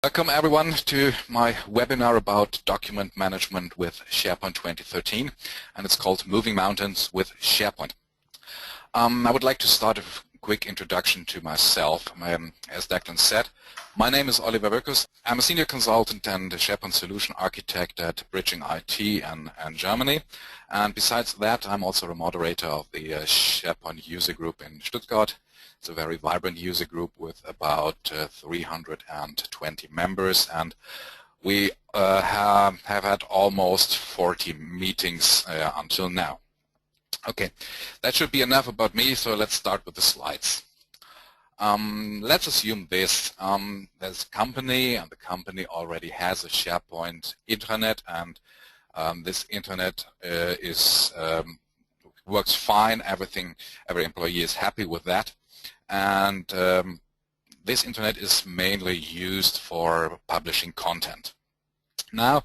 Welcome everyone to my webinar about document management with SharePoint 2013, and it's called Moving Mountains with SharePoint. I would like to start a quick introduction to myself. As Declan said, my name is Oliver Wirkus. I'm a senior consultant and a SharePoint solution architect at Bridging IT in Germany, and besides that I'm also a moderator of the SharePoint user group in Stuttgart. It's a very vibrant user group with about 320 members, and we have had almost 40 meetings until now. Okay, that should be enough about me, so let's start with the slides. Let's assume this. There's a company, and the company already has a SharePoint intranet, and this intranet works fine. Every employee is happy with that. And this internet is mainly used for publishing content. Now,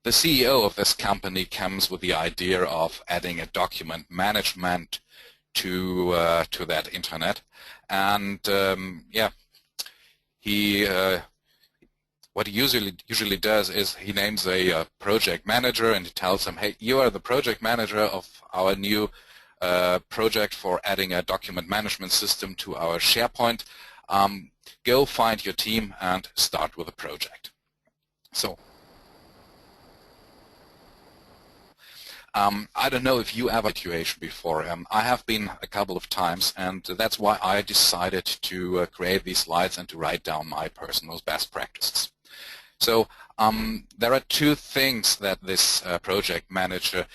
the CEO of this company comes with the idea of adding a document management to that internet, and what he usually does is he names a project manager, and he tells him, "Hey, you are the project manager of our new project for adding a document management system to our SharePoint. Go find your team and start with the project." So I don't know if you ever had a situation before. I have been a couple of times, and that's why I decided to create these slides and to write down my personal best practices. So there are two things that this project manager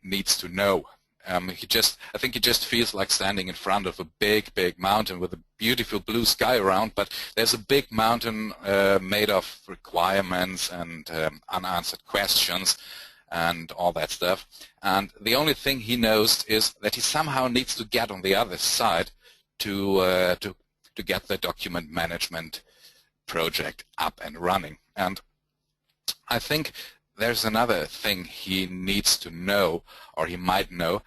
needs to know. I think he just feels like standing in front of a big mountain with a beautiful blue sky around, but there's a big mountain made of requirements and unanswered questions and all that stuff. And the only thing he knows is that he somehow needs to get on the other side to get the document management project up and running. And I think there's another thing he needs to know, or he might know.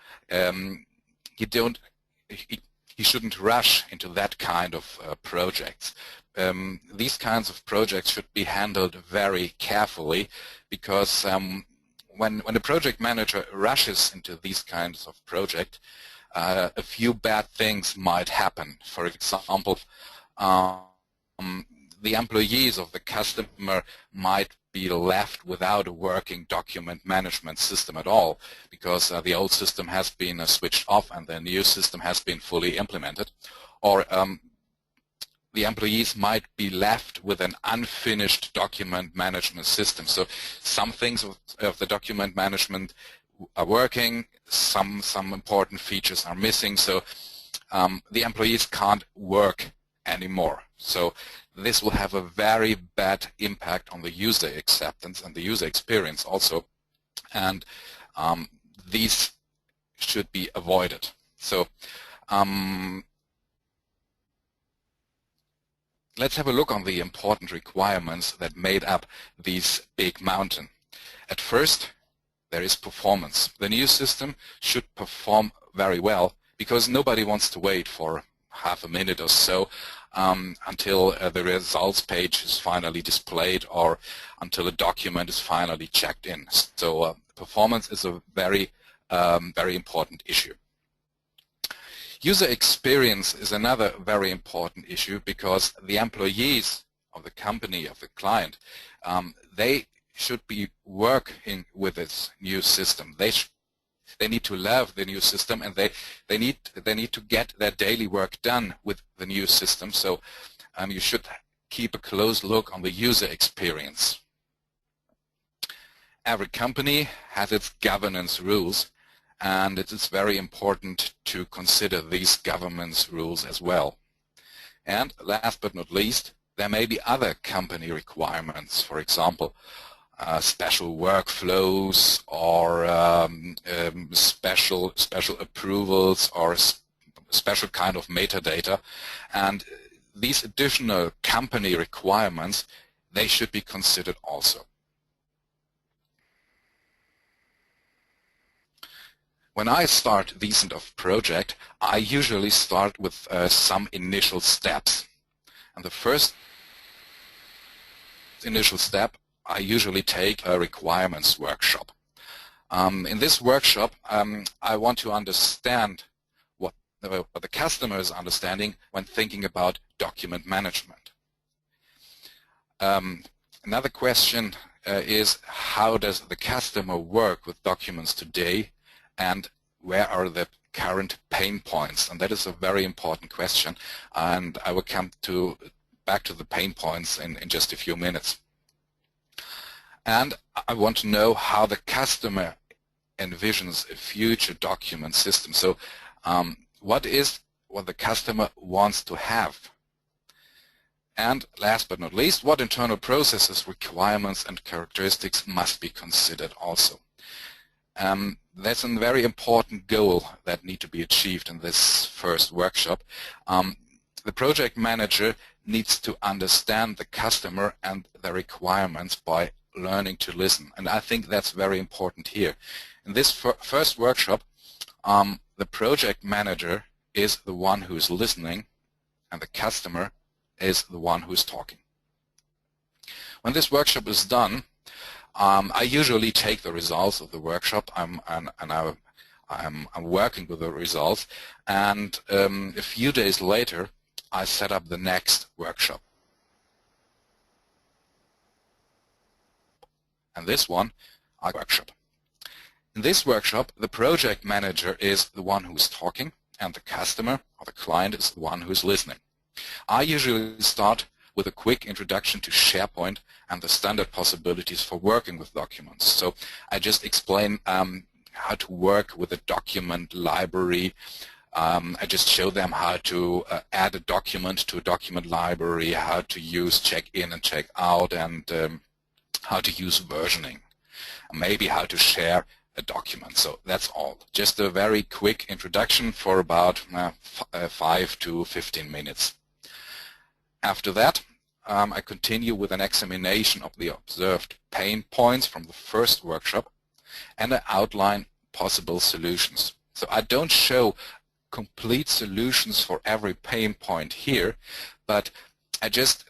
He shouldn't rush into that kind of projects. These kinds of projects should be handled very carefully, because when the project manager rushes into these kinds of projects, a few bad things might happen. For example, the employees of the customer might be left without a working document management system at all, because the old system has been switched off and the new system has been fully implemented. Or the employees might be left with an unfinished document management system. So some things of the document management are working, some important features are missing, so the employees can't work anymore. So this will have a very bad impact on the user acceptance and the user experience also, and these should be avoided. So let's have a look on the important requirements that made up this big mountain. At first, there is performance. The new system should perform very well, because nobody wants to wait for half a minute or so until the results page is finally displayed, or until a document is finally checked in. So performance is a very important issue. User experience is another very important issue, because the employees of the company, of the client, they should be working with this new system. They need to love the new system, and they need to get their daily work done with the new system. So you should keep a close look on the user experience. Every company has its governance rules, and it is very important to consider these governance rules as well. And last but not least, there may be other company requirements, for example, special workflows, or special approvals, or special kind of metadata, and these additional company requirements, they should be considered also. When I start this kind of project, I usually start with some initial steps, and the first initial step, I usually take a requirements workshop. In this workshop, I want to understand what the customer is understanding when thinking about document management. Another question is, how does the customer work with documents today, and where are the current pain points? And that is a very important question, and I will come back to the pain points in just a few minutes. And I want to know how the customer envisions a future document system. So what the customer wants to have? And last but not least, what internal processes, requirements, and characteristics must be considered also? That's a very important goal that need to be achieved in this first workshop. The project manager needs to understand the customer and the requirements by learning to listen, and I think that's very important here. In this first workshop, the project manager is the one who is listening, and the customer is the one who is talking. When this workshop is done, I usually take the results of the workshop. I'm working with the results, and a few days later, I set up the next workshop. And this one, our workshop. In this workshop, the project manager is the one who's talking, and the customer or the client is the one who's listening. I usually start with a quick introduction to SharePoint and the standard possibilities for working with documents. So I just explain how to work with a document library. I just show them how to add a document to a document library, how to use check-in and check-out, and how to use versioning, maybe how to share a document. So that's all. Just a very quick introduction for about 5 to 15 minutes. After that, I continue with an examination of the observed pain points from the first workshop, and I outline possible solutions. So I don't show complete solutions for every pain point here, but I just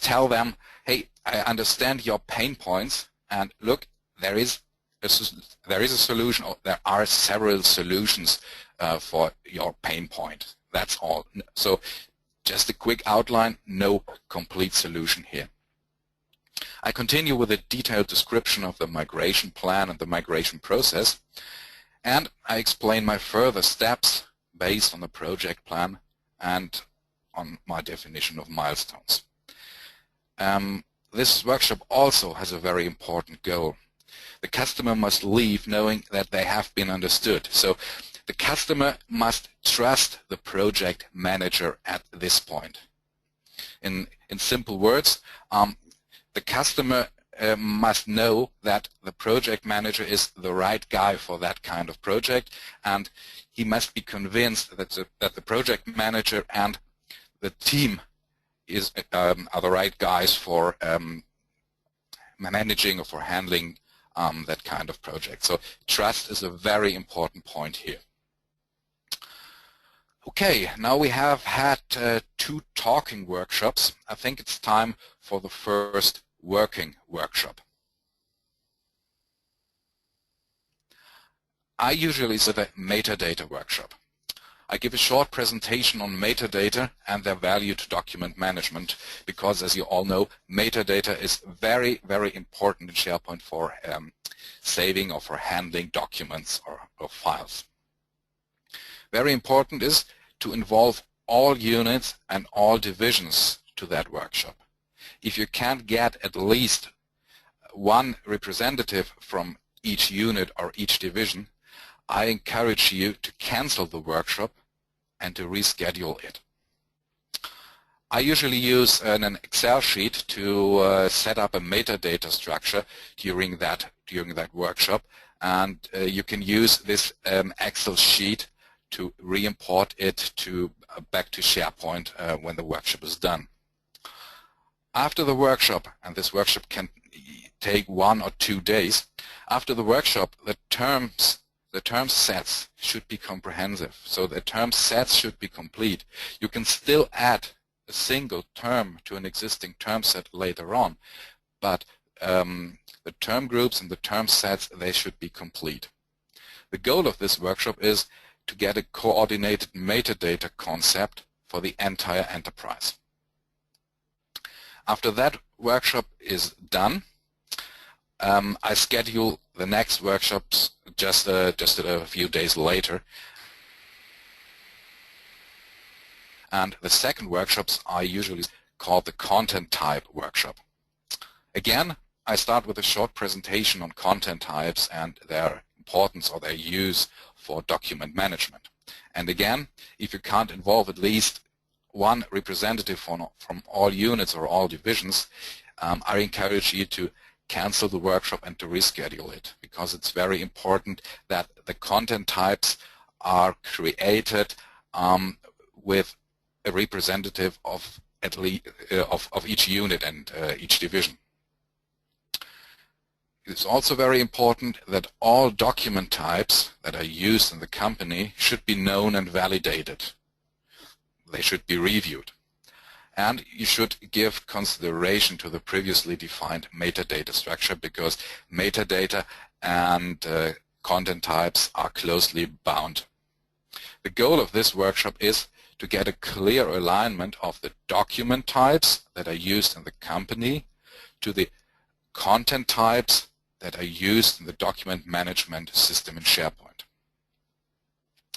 tell them, hey, I understand your pain points, and look, there is a solution, or there are several solutions for your pain point. That's all. So just a quick outline, no complete solution here. I continue with a detailed description of the migration plan and the migration process, and I explain my further steps based on the project plan and on my definition of milestones. This workshop also has a very important goal. The customer must leave knowing that they have been understood. So the customer must trust the project manager at this point. In simple words, the customer must know that the project manager is the right guy for that kind of project, and he must be convinced that the project manager and the team are the right guys for managing or for handling that kind of project. So trust is a very important point here. Okay, now we have had 2 talking workshops. I think it's time for the first working workshop. I usually do the metadata workshop. I give a short presentation on metadata and their value to document management, because, as you all know, metadata is very, very important in SharePoint for saving or for handling documents or files. Very important is to involve all units and all divisions to that workshop. If you can't get at least one representative from each unit or each division, I encourage you to cancel the workshop and to reschedule it. I usually use an Excel sheet to set up a metadata structure during that workshop, and you can use this Excel sheet to re-import it back to SharePoint when the workshop is done. After the workshop, and this workshop can take 1 or 2 days, after the workshop, the term sets should be comprehensive. So the term sets should be complete. You can still add a single term to an existing term set later on, but the term groups and the term sets, they should be complete. The goal of this workshop is to get a coordinated metadata concept for the entire enterprise. After that workshop is done, I schedule the next workshops just a few days later. And the second workshops are usually called the content type workshop. Again, I start with a short presentation on content types and their importance or their use for document management. And again, if you can't involve at least one representative from all units or all divisions, I encourage you to cancel the workshop and to reschedule it, because it's very important that the content types are created with a representative of at least of each unit and each division. It's also very important that all document types that are used in the company should be known and validated. They should be reviewed. And you should give consideration to the previously defined metadata structure, because metadata and content types are closely bound. The goal of this workshop is to get a clear alignment of the document types that are used in the company to the content types that are used in the document management system in SharePoint.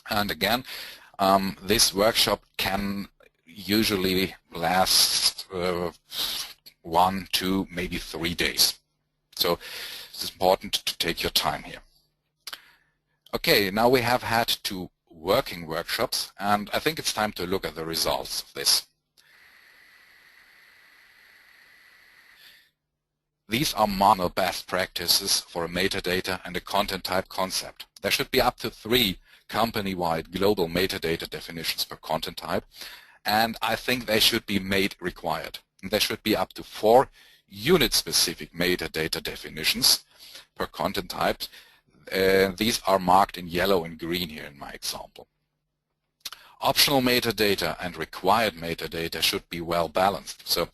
And again, this workshop can usually last 1, 2, maybe 3 days. So it's important to take your time here. Okay, now we have had 2 working workshops, and I think it's time to look at the results of this. These are manual best practices for a metadata and a content type concept. There should be up to 3 company-wide global metadata definitions per content type, and I think they should be made required. And there should be up to 4 unit-specific metadata definitions per content type. These are marked in yellow and green here in my example. Optional metadata and required metadata should be well balanced. So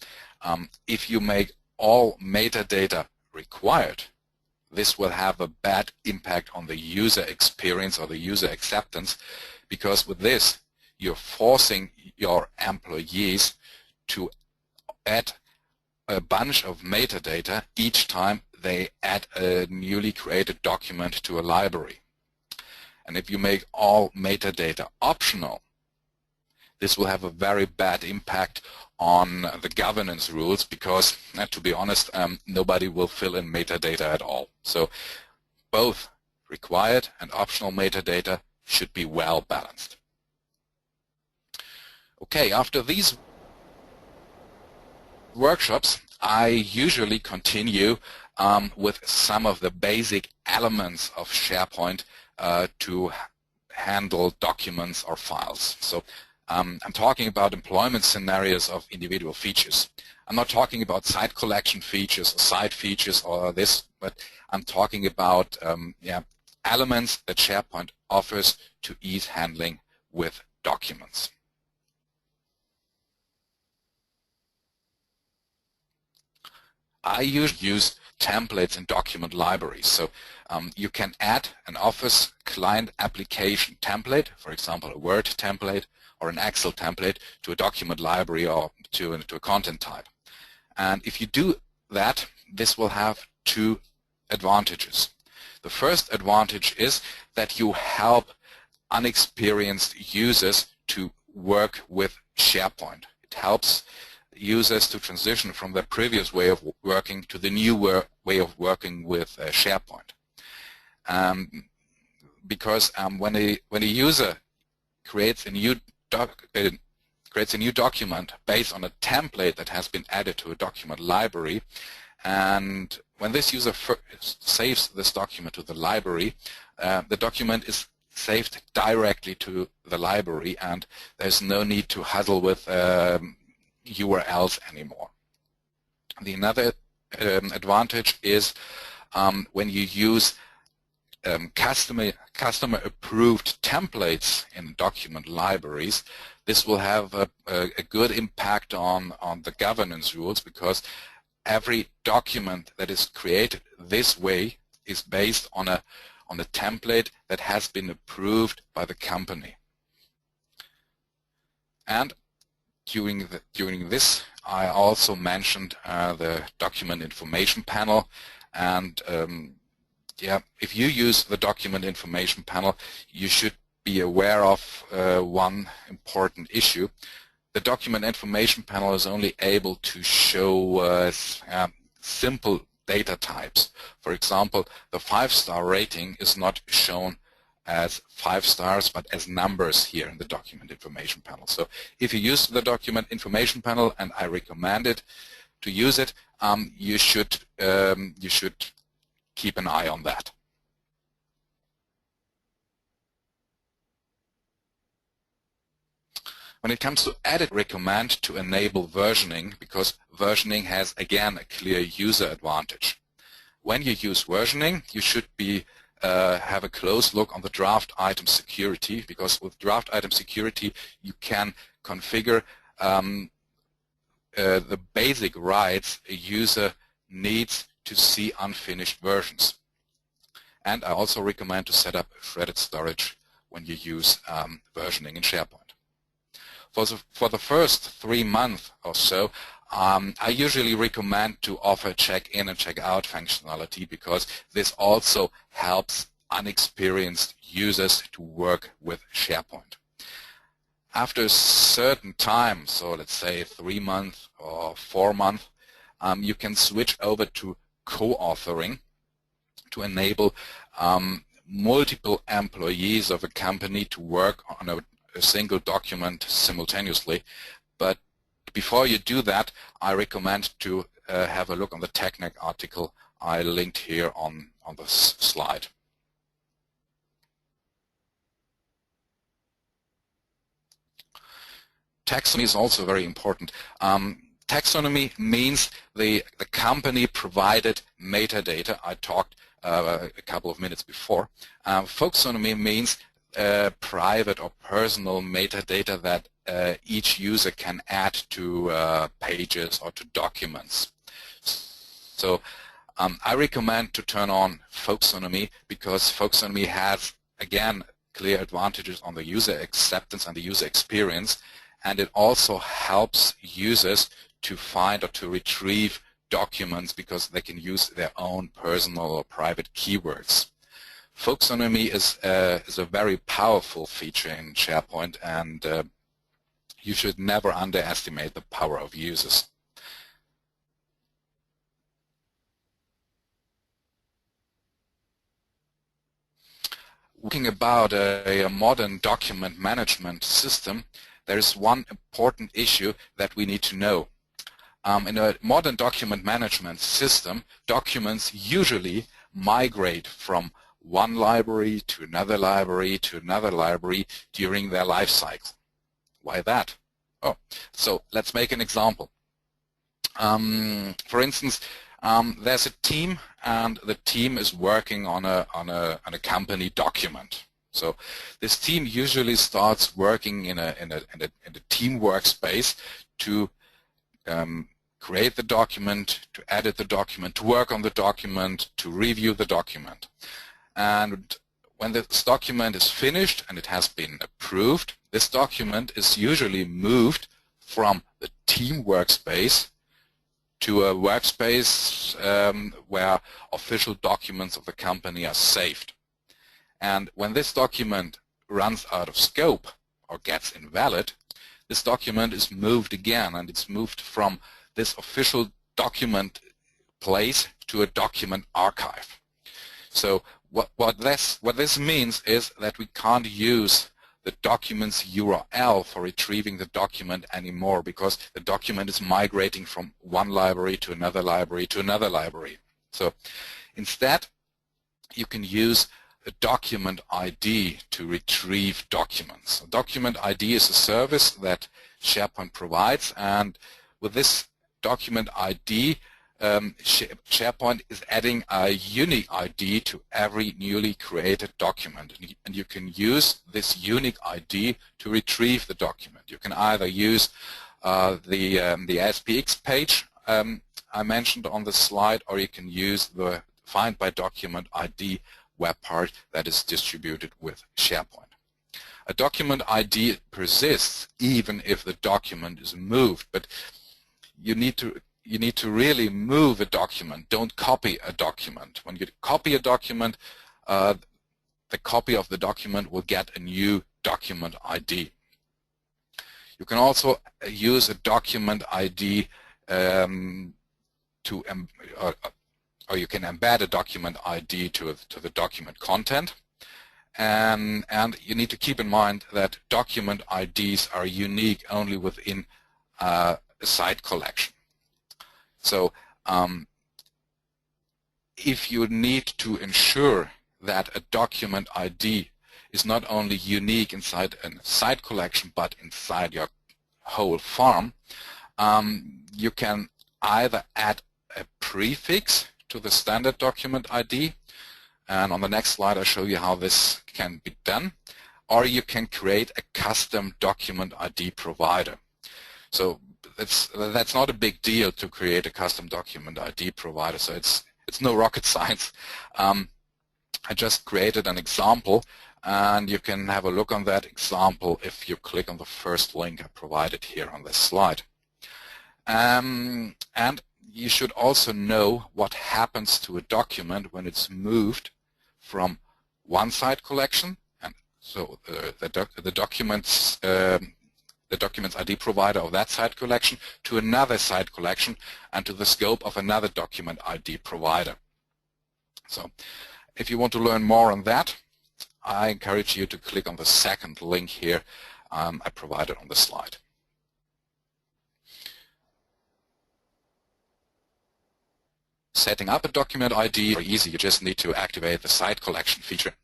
if you make all metadata required, this will have a bad impact on the user experience or the user acceptance, because with this you're forcing your employees to add a bunch of metadata each time they add a newly created document to a library. And if you make all metadata optional, this will have a very bad impact on the governance rules, because, to be honest, nobody will fill in metadata at all. So both required and optional metadata should be well balanced. Okay, after these workshops, I usually continue with some of the basic elements of SharePoint to handle documents or files. So I'm talking about employment scenarios of individual features. I'm not talking about site collection features or site features or this, but I'm talking about elements that SharePoint offers to ease handling with documents. I usually use templates in document libraries. So you can add an Office client application template, for example a Word template or an Excel template, to a document library or to a content type. And if you do that, this will have 2 advantages. The first advantage is that you help unexperienced users to work with SharePoint. It helps users to transition from their previous way of working to the new way of working with SharePoint. Because when a user creates a new document based on a template that has been added to a document library, and when this user saves this document to the library, the document is saved directly to the library, and there's no need to huddle with URLs anymore. Another advantage is when you use customer approved templates in document libraries, this will have a good impact on the governance rules, because every document that is created this way is based on a template that has been approved by the company. And during this, I also mentioned the document information panel. And yeah, if you use the document information panel, you should be aware of one important issue. The document information panel is only able to show simple data types. For example, the 5-star rating is not shown as 5 stars, but as numbers here in the document information panel. So if you use the document information panel, and I recommend it to use it, you should keep an eye on that. When it comes to edit, I recommend to enable versioning, because versioning has, again, a clear user advantage. When you use versioning, you should have a close look on the draft item security, because with draft item security you can configure the basic rights a user needs to see unfinished versions. And I also recommend to set up shredded storage when you use versioning in SharePoint. For the first 3 months or so, I usually recommend to offer check-in and check-out functionality, because this also helps unexperienced users to work with SharePoint. After a certain time, so let's say 3 months or 4 months, you can switch over to co-authoring to enable multiple employees of a company to work on a single document simultaneously. But before you do that, I recommend to have a look on the TechNet article I linked here on this slide. Taxonomy is also very important. Taxonomy means the company provided metadata. I talked a couple of minutes before. Folksonomy means private or personal metadata that each user can add to pages or to documents. So I recommend to turn on folksonomy, because folksonomy has, again, clear advantages on the user acceptance and the user experience, and it also helps users to find or to retrieve documents because they can use their own personal or private keywords. Folksonomy is a very powerful feature in SharePoint, and you should never underestimate the power of users. Talking about a modern document management system, there is one important issue that we need to know. In a modern document management system, documents usually migrate from one library to another library to another library during their life cycle. Why that? Oh, so let's make an example. For instance, there's a team, and the team is working on a company document. So this team usually starts working in a team workspace to create the document, to edit the document, to work on the document, to review the document. And when this document is finished and it has been approved, this document is usually moved from the team workspace to a workspace where official documents of the company are saved. And when this document runs out of scope or gets invalid, this document is moved again, and it's moved from this official document place to a document archive. So what this means is that we can't use the document's URL for retrieving the document anymore, because the document is migrating from one library to another library to another library. So instead, you can use a document ID to retrieve documents. A document ID is a service that SharePoint provides, and with this document ID, SharePoint is adding a unique ID to every newly created document, and you can use this unique ID to retrieve the document. You can either use the SPX page I mentioned on the slide, or you can use the Find by Document ID web part that is distributed with SharePoint. A document ID persists even if the document is moved, but you need to really move a document. Don't copy a document. When you copy a document, the copy of the document will get a new document ID. You can also use a document ID or you can embed a document ID to the document content. And you need to keep in mind that document IDs are unique only within a site collection. So if you need to ensure that a document ID is not only unique inside a site collection but inside your whole farm, you can either add a prefix to the standard document ID, and on the next slide I'll show you how this can be done, or you can create a custom document ID provider. So that's not a big deal to create a custom document ID provider, so it's no rocket science. I just created an example, and you can have a look on that example if you click on the first link I provided here on this slide. And you should also know what happens to a document when it's moved from one site collection, and so the documents ID provider of that site collection, to another site collection and to the scope of another document ID provider. So if you want to learn more on that, I encourage you to click on the second link here I provided on the slide. Setting up a document ID is very easy. You just need to activate the site collection feature.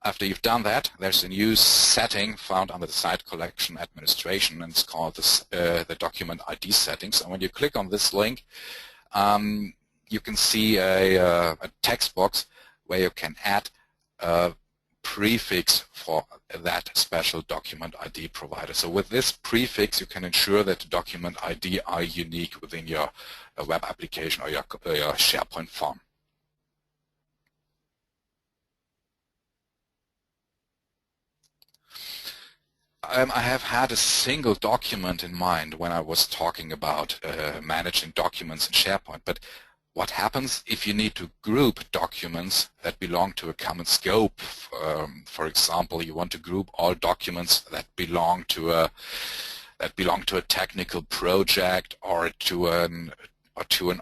After you've done that, there's a new setting found under the site collection administration, and it's called the document ID settings. And when you click on this link, you can see a text box where you can add a prefix for that special document ID provider. So with this prefix, you can ensure that the document ID are unique within your web application or your SharePoint form. I have had a single document in mind when I was talking about managing documents in SharePoint, but what happens if you need to group documents that belong to a common scope? For example, you want to group all documents that belong to a technical project or to an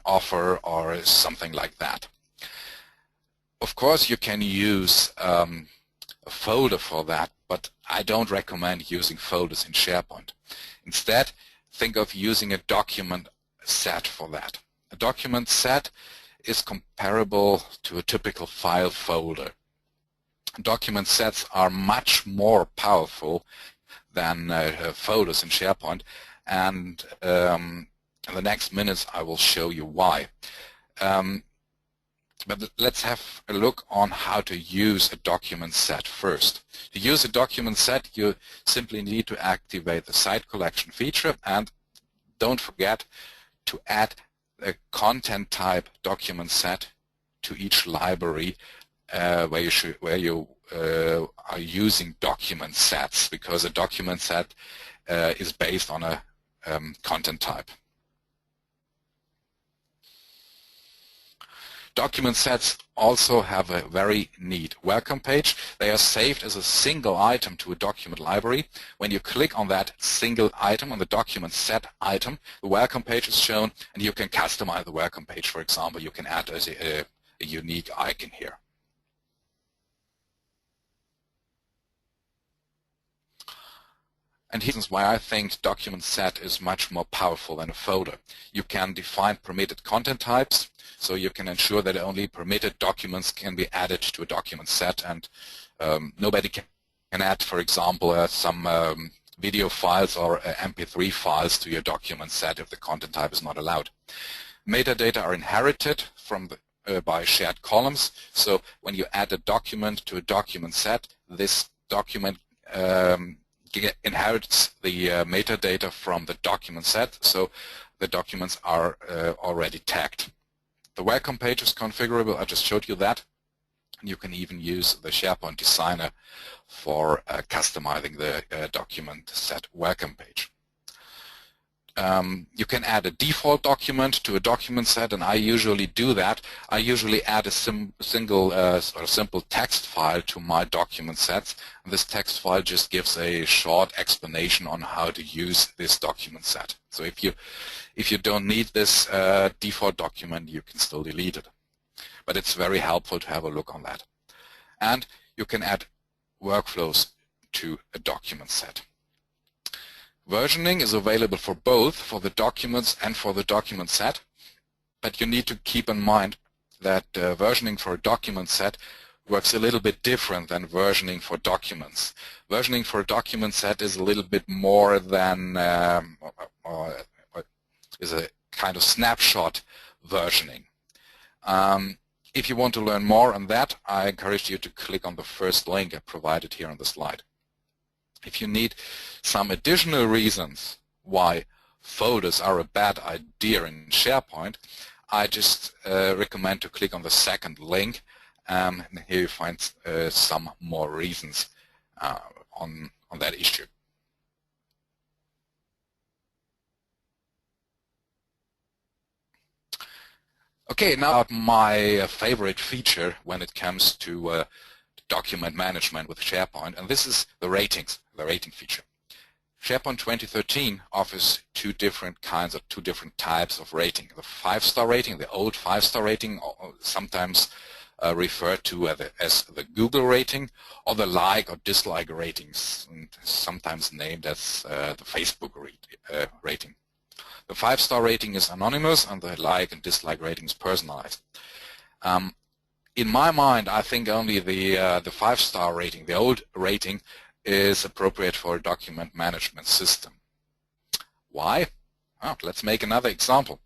offer or something like that. Of course, you can use a folder for that, but I don't recommend using folders in SharePoint. Instead, think of using a document set for that. A document set is comparable to a typical file folder. Document sets are much more powerful than folders in SharePoint, and in the next minutes I will show you why. But let's have a look on how to use a document set first. To use a document set, you simply need to activate the site collection feature, and don't forget to add a content type document set to each library where you are using document sets, because a document set is based on a content type. Document sets also have a very neat welcome page. They are saved as a single item to a document library. When you click on that single item, on the document set item, the welcome page is shown, and you can customize the welcome page. For example, you can add a unique icon here. And here's why I think document set is much more powerful than a folder. You can define permitted content types, so you can ensure that only permitted documents can be added to a document set, and nobody can add, for example, some video files or mp3 files to your document set if the content type is not allowed. Metadata are inherited from by shared columns, so when you add a document to a document set, this document inherits the metadata from the document set, so the documents are already tagged. The welcome page is configurable. I just showed you that. And you can even use the SharePoint Designer for customizing the document set welcome page. You can add a default document to a document set, and I usually do that. I usually add a simple text file to my document sets. And this text file just gives a short explanation on how to use this document set. So if you don't need this default document, you can still delete it. But it's very helpful to have a look on that. And you can add workflows to a document set. Versioning is available for both, for the documents and for the document set, but you need to keep in mind that versioning for a document set works a little bit different than versioning for documents. Versioning for a document set is a little bit more than is a kind of snapshot versioning. If you want to learn more on that, I encourage you to click on the first link I provided here on the slide. If you need some additional reasons why folders are a bad idea in SharePoint, I just recommend to click on the second link, and here you find some more reasons on that issue. Okay, now my favorite feature when it comes to document management with SharePoint, and this is the ratings, the rating feature. SharePoint 2013 offers two different types of rating. The 5-star rating, the old 5-star rating, sometimes referred to as the Google rating, or the like or dislike ratings, and sometimes named as the Facebook rating. The 5-star rating is anonymous, and the like and dislike rating is personalized. In my mind, I think only the 5-star rating, the old rating, is appropriate for a document management system. Why? Well, let's make another example.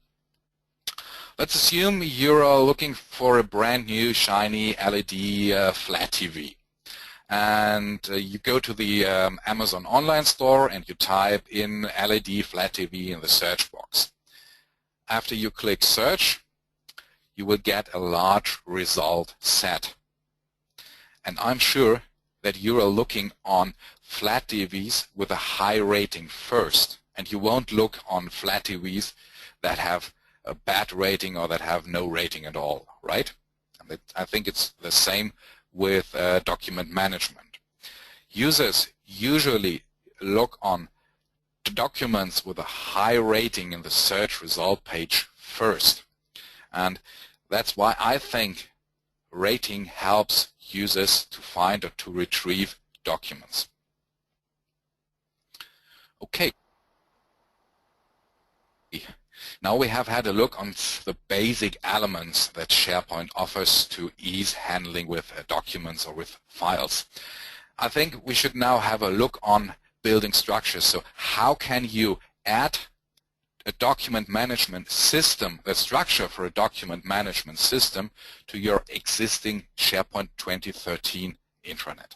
Let's assume you're looking for a brand new shiny LED flat TV. And you go to the Amazon online store and you type in LED flat TV in the search box. After you click search, you will get a large result set. And I'm sure that you are looking on flat TVs with a high rating first, and you won't look on flat TVs that have a bad rating or that have no rating at all, right? And I think it's the same with document management. Users usually look on documents with a high rating in the search result page first. And that's why I think rating helps users to find or to retrieve documents. Okay. Now we have had a look on the basic elements that SharePoint offers to ease handling with documents or with files. I think we should now have a look on building structures. So how can you add a document management system, a structure for a document management system to your existing SharePoint 2013 intranet?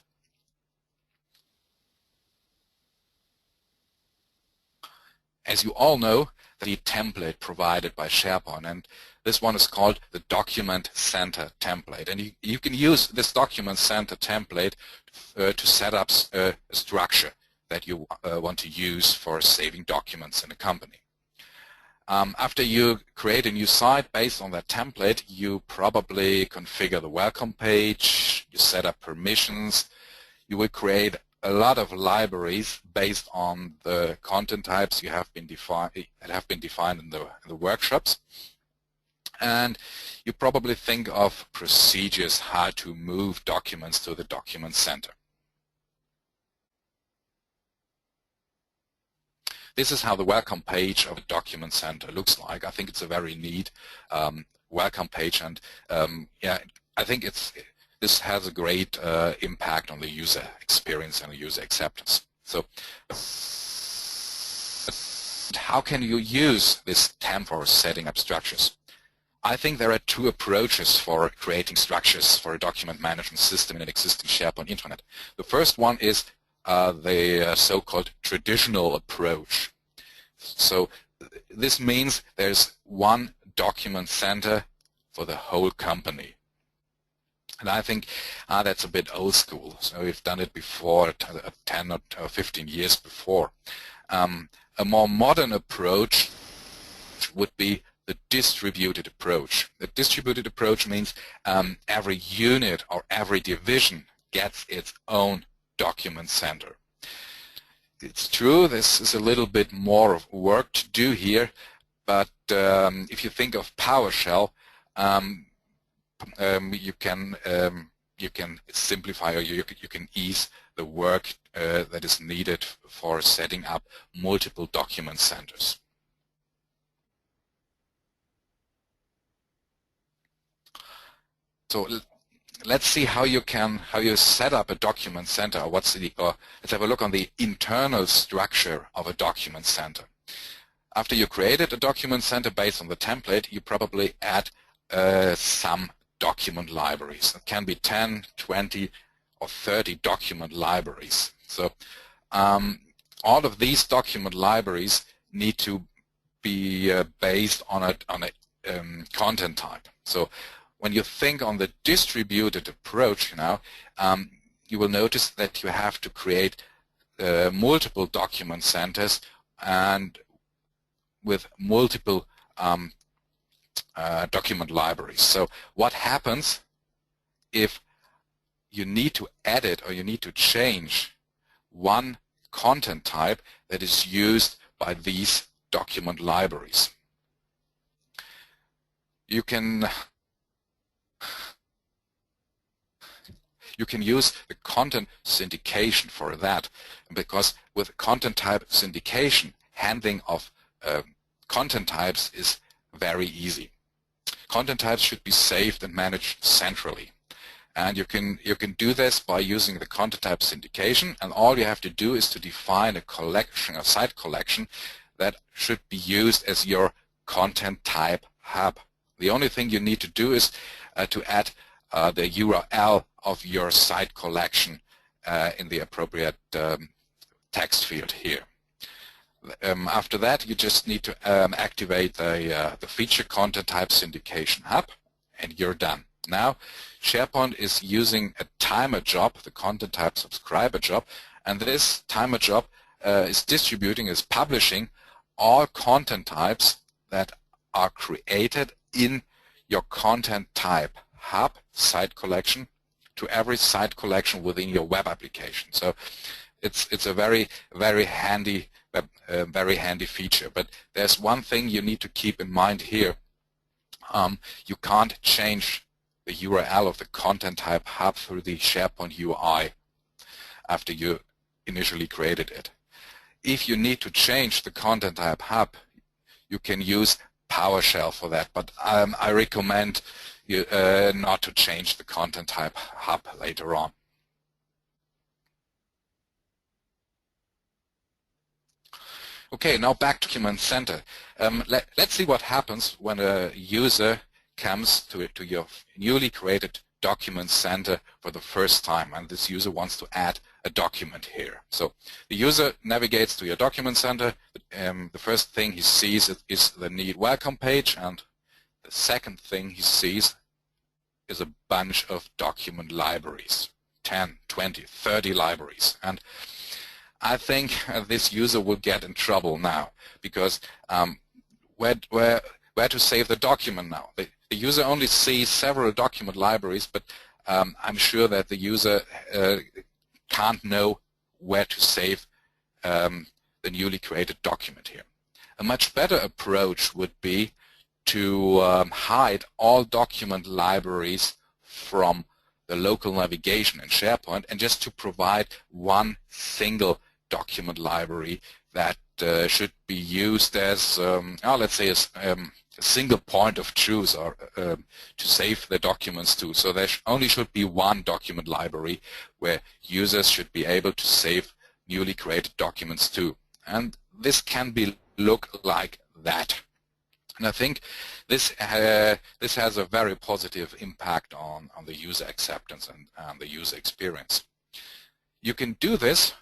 As you all know, the template provided by SharePoint, and this one is called the Document Center template. And you can use this Document Center template to set up a structure that you want to use for saving documents in a company. After you create a new site based on that template, you probably configure the welcome page, you set up permissions, you will create a lot of libraries based on the content types that have been defined in the workshops. And you probably think of procedures how to move documents to the document center. This is how the welcome page of a document center looks like. I think it's a very neat welcome page, and yeah, I think this has a great impact on the user experience and the user acceptance. So how can you use this temp for setting up structures? I think there are two approaches for creating structures for a document management system in an existing SharePoint intranet. The first one is the so-called traditional approach. So this means there's one document center for the whole company. And I think that's a bit old school. So we've done it before, 10 or 15 years before. A more modern approach would be the distributed approach. The distributed approach means every unit or every division gets its own document center. It's true, this is a little bit more of work to do here, but if you think of PowerShell, you can simplify, or you can ease the work that is needed for setting up multiple document centers. So let's see how you set up a document center. Let's have a look on the internal structure of a document center. After you created a document center based on the template, you probably add some document libraries. It can be 10, 20, or 30 document libraries. So all of these document libraries need to be based on a content type. So when you think on the distributed approach now, you will notice that you have to create multiple document centers and with multiple document libraries. So what happens if you need to edit or you need to change one content type that is used by these document libraries? You can use the content syndication for that, because with content type syndication, handling of content types is very easy. Content types should be saved and managed centrally, and you can do this by using the content type syndication, and all you have to do is to define a collection, a site collection that should be used as your content type hub. The only thing you need to do is to add the URL of your site collection in the appropriate text field here. After that, you just need to activate the feature content type syndication hub, and you're done. Now, SharePoint is using a timer job, the content type subscriber job, and this timer job is publishing all content types that are created in your content type hub site collection to every site collection within your web application. So it's a very handy feature. But there's one thing you need to keep in mind here. You can't change the URL of the content type hub through the SharePoint UI after you initially created it. If you need to change the content type hub, you can use PowerShell for that, but I recommend you not to change the content type hub later on. Okay, now back to Document Center. Let's see what happens when a user comes to your newly created Document Center for the first time, and this user wants to add a document here. So the user navigates to your Document Center. The first thing he sees is the Need Welcome page, and the second thing he sees is a bunch of document libraries, 10, 20, 30 libraries. And I think this user will get in trouble now, because where to save the document now? The user only sees several document libraries, but I'm sure that the user can't know where to save the newly created document here. A much better approach would be to hide all document libraries from the local navigation in SharePoint and just to provide one single document library that should be used as, let's say, a single point of truth, or to save the documents to. So there only should be one document library where users should be able to save newly created documents to. And this can look like that. And I think this has a very positive impact on the user acceptance and the user experience. You can do this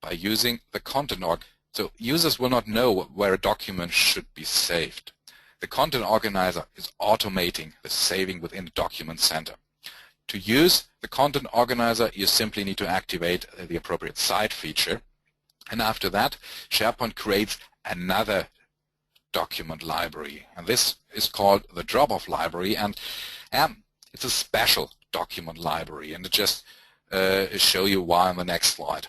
by using the content org. So users will not know where a document should be saved. The content organizer is automating the saving within the document center. To use the content organizer, you simply need to activate the appropriate site feature. And after that, SharePoint creates another document library. And this is called the drop-off library. And it's a special document library. And I'll just show you why on the next slide.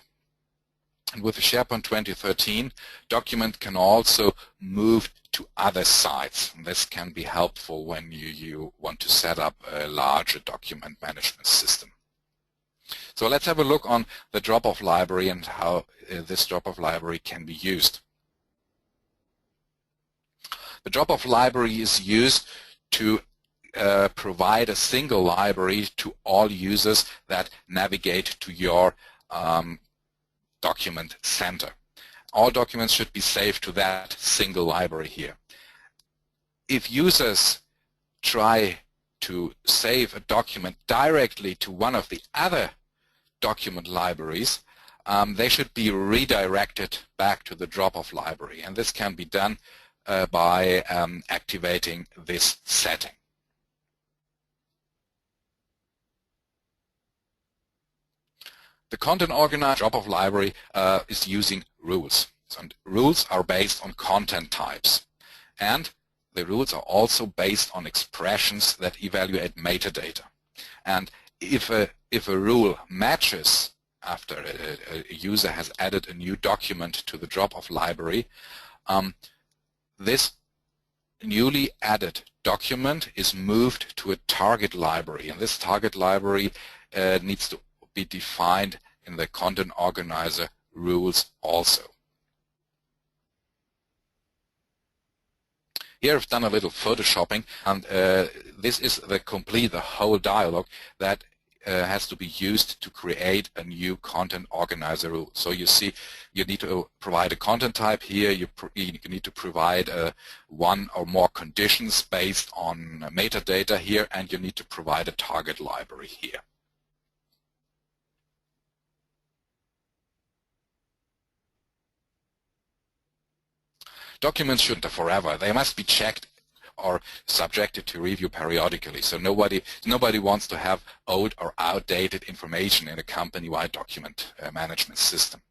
And with the SharePoint 2013, document can also move to other sites. And this can be helpful when you want to set up a larger document management system. So let's have a look on the drop-off library and how this drop-off library can be used. The drop-off library is used to provide a single library to all users that navigate to your document center. All documents should be saved to that single library here. If users try to save a document directly to one of the other document libraries, they should be redirected back to the drop-off library. And this can be done by activating this setting. The content organizer drop-off library is using rules. And rules are based on content types. And the rules are also based on expressions that evaluate metadata. And if a rule matches after a user has added a new document to the drop-off library, this newly added document is moved to a target library. And this target library needs to be defined in the content organizer rules also. Here I've done a little photoshopping, and this is the whole dialog that has to be used to create a new content organizer rule. So you see, you need to provide a content type here. You need to provide one or more conditions based on metadata here, and you need to provide a target library here. Documents shouldn't be forever. They must be checked or subjected to review periodically. So nobody wants to have old or outdated information in a company-wide document management system.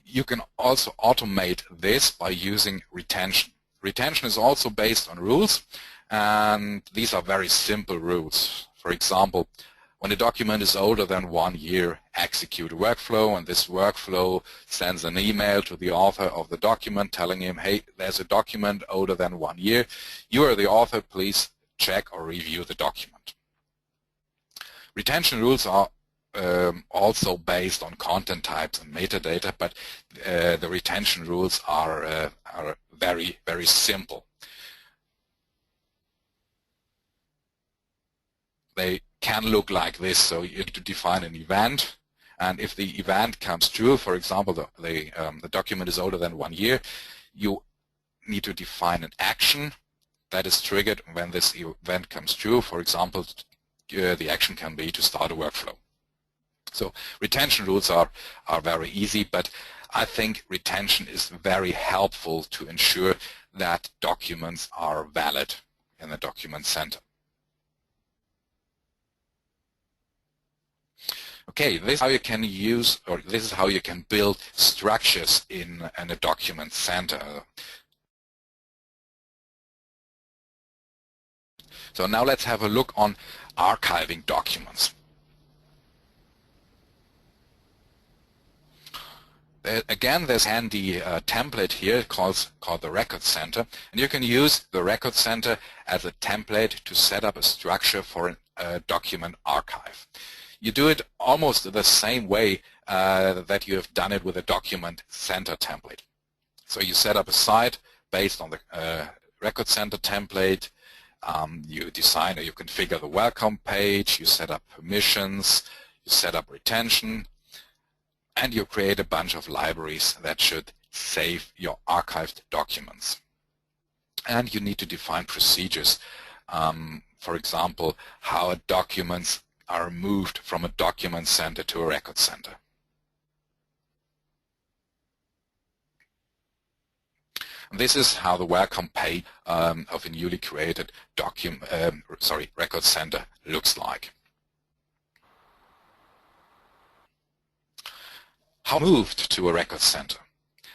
You can also automate this by using retention. Retention is also based on rules, and these are very simple rules. For example, when a document is older than 1 year, execute a workflow, and this workflow sends an email to the author of the document telling him, hey, there's a document older than 1 year. You are the author, please check or review the document. Retention rules are also based on content types and metadata, but the retention rules are very, very simple. They can look like this. So you need to define an event, and if the event comes true, for example, the document is older than 1 year, you need to define an action that is triggered when this event comes true. For example, the action can be to start a workflow. So retention rules are very easy, but I think retention is very helpful to ensure that documents are valid in the document center. Okay, this is how you can use, or this is how you can build structures in a document center. So now let's have a look on archiving documents. Again, there's a handy template here called the Record Center, and you can use the Record Center as a template to set up a structure for a document archive. You do it almost the same way that you have done it with a document center template. So you set up a site based on the Record Center template. You design or you configure the welcome page. You set up permissions. You set up retention. And you create a bunch of libraries that should save your archived documents. And you need to define procedures. For example, how documents are moved from a document center to a record center. And this is how the welcome page of a newly created record center looks like. How moved to a record center?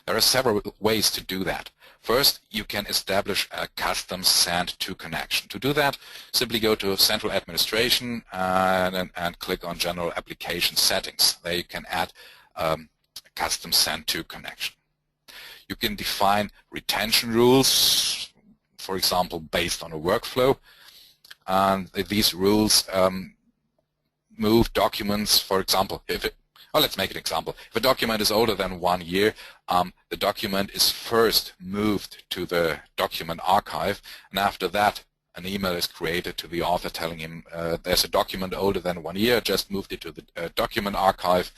There are several ways to do that. First, you can establish a custom send-to connection. To do that, simply go to Central Administration and click on General Application Settings. There you can add a custom send-to connection. You can define retention rules, for example, based on a workflow. And these rules move documents, for example, let's make an example. If a document is older than 1 year, the document is first moved to the document archive, and after that an email is created to the author telling him there's a document older than 1 year, just moved it to the document archive,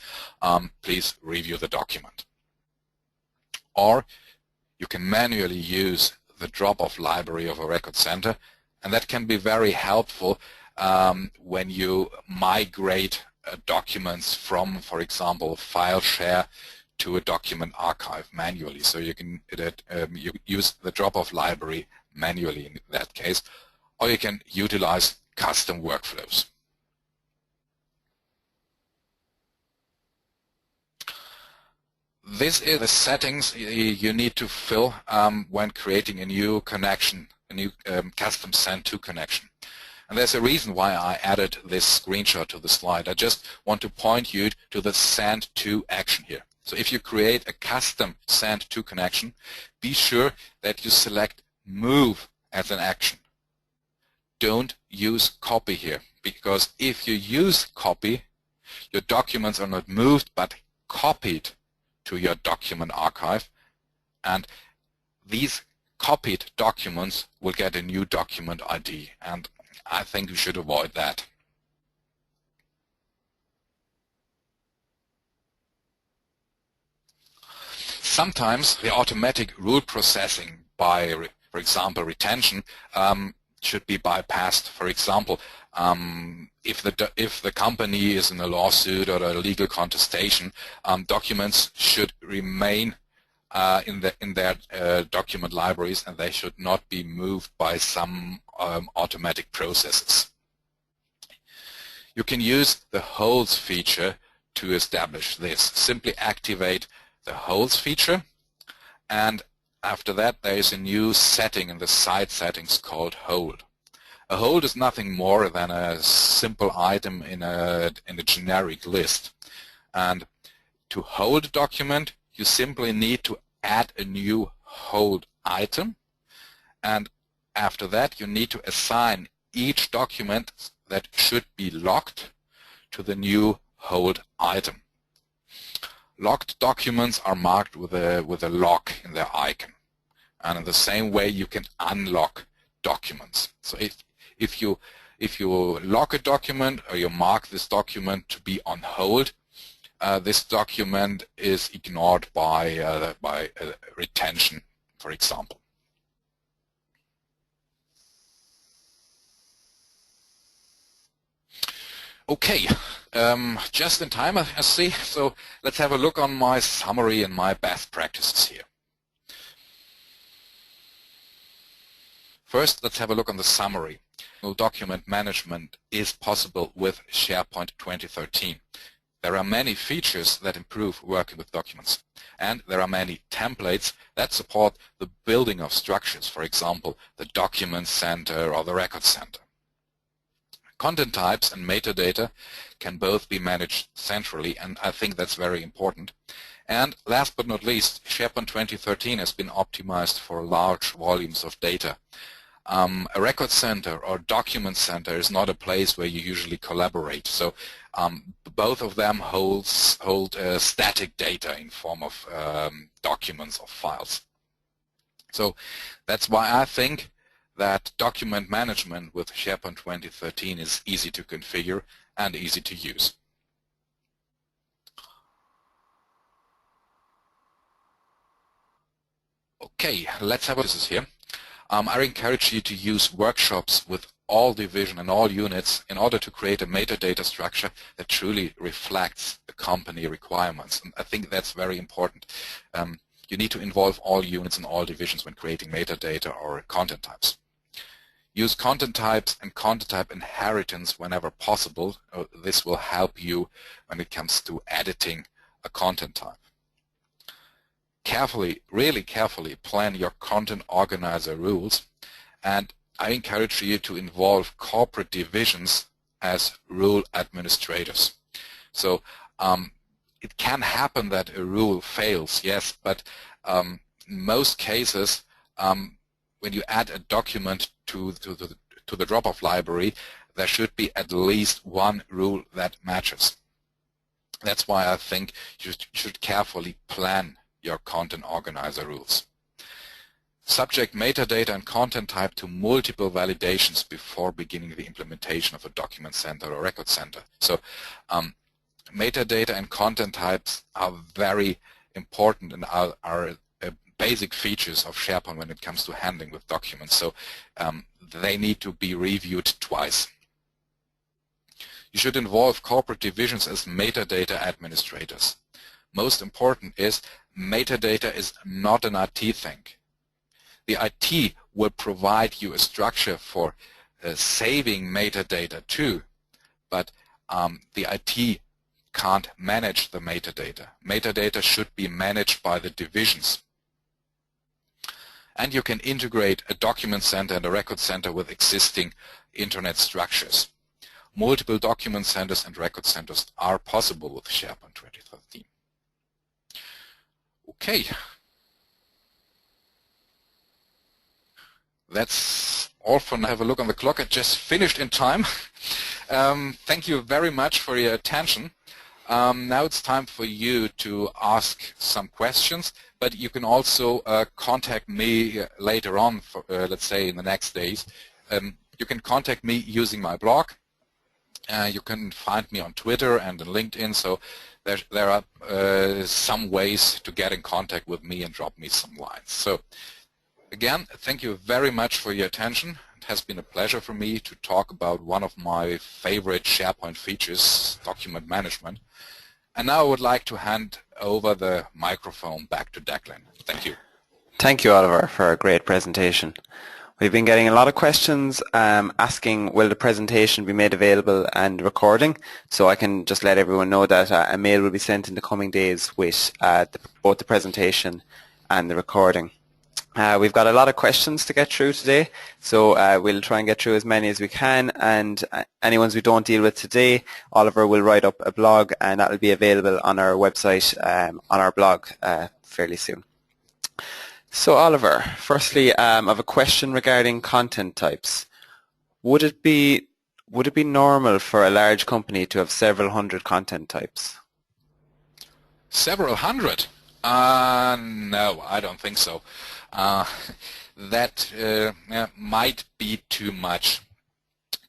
please review the document. Or you can manually use the drop-off library of a record center, and that can be very helpful when you migrate documents from, for example, file share to a document archive manually. So you can you use the drop-off library manually in that case, or you can utilize custom workflows. This is the settings you need to fill when creating a new connection, a new custom send-to connection. And there's a reason why I added this screenshot to the slide. I just want to point you to the send-to action here. So if you create a custom send-to connection, be sure that you select move as an action. Don't use copy here, because if you use copy, your documents are not moved but copied to your document archive, and these copied documents will get a new document ID, and I think we should avoid that. Sometimes the automatic rule processing by, for example, retention should be bypassed. For example, if the company is in a lawsuit or a legal contestation, documents should remain in their document libraries, and they should not be moved by some automatic processes. You can use the holds feature to establish this. Simply activate the holds feature, and after that there is a new setting in the side settings called hold. A hold is nothing more than a simple item in a generic list, and to hold a document you simply need to add a new hold item, and after that you need to assign each document that should be locked to the new hold item. Locked documents are marked with a lock in their icon, and in the same way you can unlock documents. So if you lock a document or you mark this document to be on hold, this document is ignored by retention, for example. Okay, just in time, I see. So let's have a look on my summary and my best practices here. First, let's have a look on the summary. Document management is possible with SharePoint 2013. There are many features that improve working with documents, and there are many templates that support the building of structures, for example, the document center or the record center. Content types and metadata can both be managed centrally, and I think that's very important. And last but not least, SharePoint 2013 has been optimized for large volumes of data. A record center or document center is not a place where you usually collaborate. So both of them hold static data in form of documents or files. So that's why I think that document management with SharePoint 2013 is easy to configure and easy to use. Okay, let's have a look at this here. I encourage you to use workshops with all division and all units in order to create a metadata structure that truly reflects the company requirements. And I think that's very important. you need to involve all units and all divisions when creating metadata or content types. Use content types and content type inheritance whenever possible. This will help you when it comes to editing a content type. Carefully, really carefully plan your content organizer rules, and I encourage you to involve corporate divisions as rule administrators. So it can happen that a rule fails, yes, but in most cases when you add a document to the drop-off library, there should be at least one rule that matches. That's why I think you should carefully plan your content organizer rules. Subject metadata and content type to multiple validations before beginning the implementation of a document center or record center. So metadata and content types are very important and are basic features of SharePoint when it comes to handling with documents. So they need to be reviewed twice. You should involve corporate divisions as metadata administrators. Most important is metadata is not an IT thing. The IT will provide you a structure for saving metadata too, but the IT can't manage the metadata. Metadata should be managed by the divisions. And you can integrate a document center and a record center with existing internet structures. Multiple document centers and record centers are possible with SharePoint 2013. Okay. That's all for now. Have a look on the clock. I just finished in time. Thank you very much for your attention. Now it's time for you to ask some questions, but you can also contact me later on, for, let's say in the next days. You can contact me using my blog. You can find me on Twitter and on LinkedIn, so there are some ways to get in contact with me and drop me some lines. So again, thank you very much for your attention. It has been a pleasure for me to talk about one of my favorite SharePoint features, document management. And now I would like to hand over the microphone back to Declan. Thank you. Thank you, Oliver, for a great presentation. We've been getting a lot of questions asking will the presentation be made available and recording, so I can just let everyone know that a mail will be sent in the coming days with both the presentation and the recording. We've got a lot of questions to get through today, so we'll try and get through as many as we can, and any ones we don't deal with today, Oliver will write up a blog and that will be available on our website, on our blog fairly soon. So Oliver, firstly I have a question regarding content types. Would it be normal for a large company to have several hundred content types? Several hundred? No, I don't think so. That might be too much.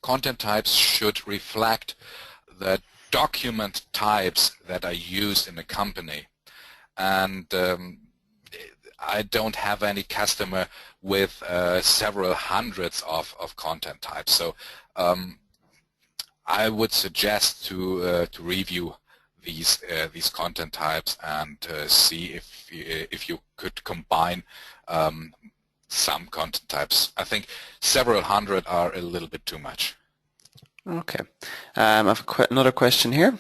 Content types should reflect the document types that are used in a company, and I don't have any customer with several hundreds of content types, so I would suggest to review these content types and see if you could combine some content types. I think several hundred are a little bit too much. Okay. I have another question here.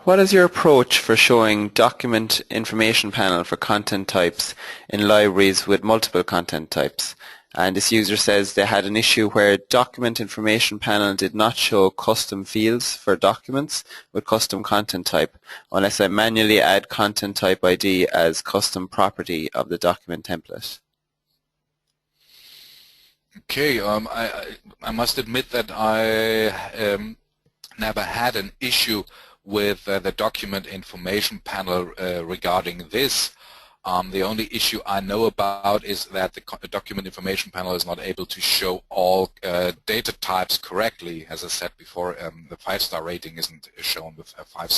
What is your approach for showing document information panel for content types in libraries with multiple content types? And this user says they had an issue where document information panel did not show custom fields for documents with custom content type unless I manually add content type ID as custom property of the document template. Okay, I must admit that I never had an issue with the document information panel regarding this. The only issue I know about is that the document information panel is not able to show all data types correctly. As I said before, the 5-star rating isn't shown with a 5